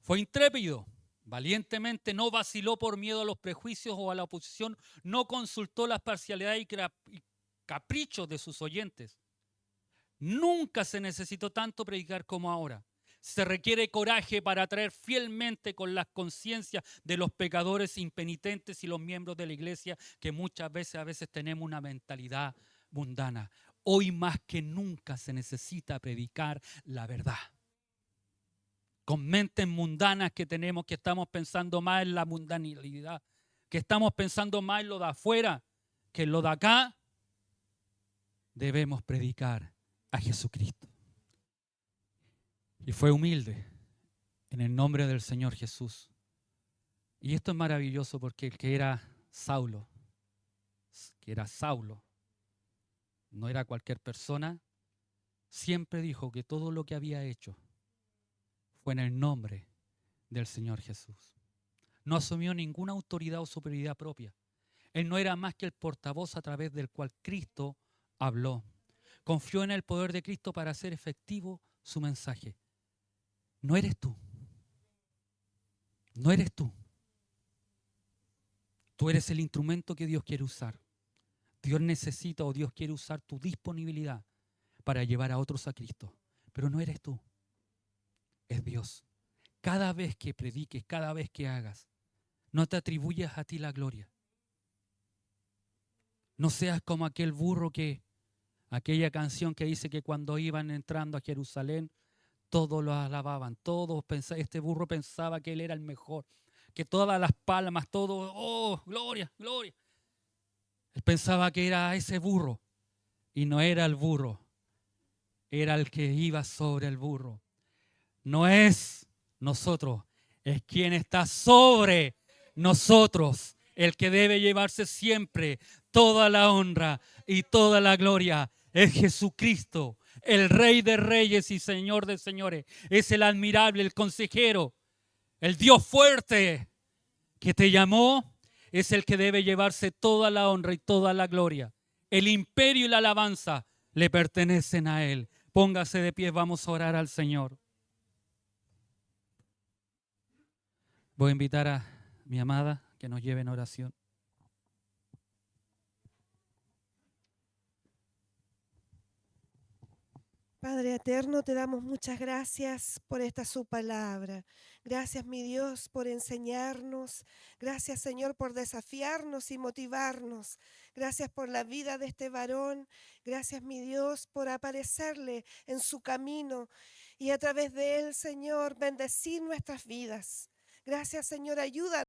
Fue intrépido, valientemente no vaciló por miedo a los prejuicios o a la oposición, no consultó las parcialidades y caprichos de sus oyentes. Nunca se necesitó tanto predicar como ahora. Se requiere coraje para traer fielmente con las conciencias de los pecadores impenitentes y los miembros de la iglesia que muchas veces, a veces tenemos una mentalidad mundana. Hoy más que nunca se necesita predicar la verdad. Con mentes mundanas que tenemos, que estamos pensando más en la mundanalidad, que estamos pensando más en lo de afuera que en lo de acá, debemos predicar a Jesucristo. Y fue humilde en el nombre del Señor Jesús. Y esto es maravilloso porque el que era Saulo, no era cualquier persona, siempre dijo que todo lo que había hecho fue en el nombre del Señor Jesús. No asumió ninguna autoridad o superioridad propia. Él no era más que el portavoz a través del cual Cristo habló. Confió en el poder de Cristo para hacer efectivo su mensaje. No eres tú. No eres tú. Tú eres el instrumento que Dios quiere usar. Dios necesita o Dios quiere usar tu disponibilidad para llevar a otros a Cristo. Pero no eres tú. Es Dios. Cada vez que prediques, cada vez que hagas, no te atribuyas a ti la gloria. No seas como aquel burro aquella canción que dice que cuando iban entrando a Jerusalén, todos lo alababan, todos pensaban, este burro pensaba que él era el mejor, que todas las palmas, todo, oh, gloria, gloria. Él pensaba que era ese burro y no era el burro, era el que iba sobre el burro. No es nosotros, es quien está sobre nosotros, el que debe llevarse siempre toda la honra y toda la gloria. Es Jesucristo, el Rey de Reyes y Señor de Señores. Es el admirable, el consejero, el Dios fuerte que te llamó. Es el que debe llevarse toda la honra y toda la gloria. El imperio y la alabanza le pertenecen a Él. Póngase de pie, vamos a orar al Señor. Voy a invitar a mi amada que nos lleve en oración. Padre eterno, te damos muchas gracias por esta su palabra. Gracias, mi Dios, por enseñarnos. Gracias, Señor, por desafiarnos y motivarnos. Gracias por la vida de este varón. Gracias, mi Dios, por aparecerle en su camino y a través de él, Señor, bendecir nuestras vidas. Gracias, Señor, ayuda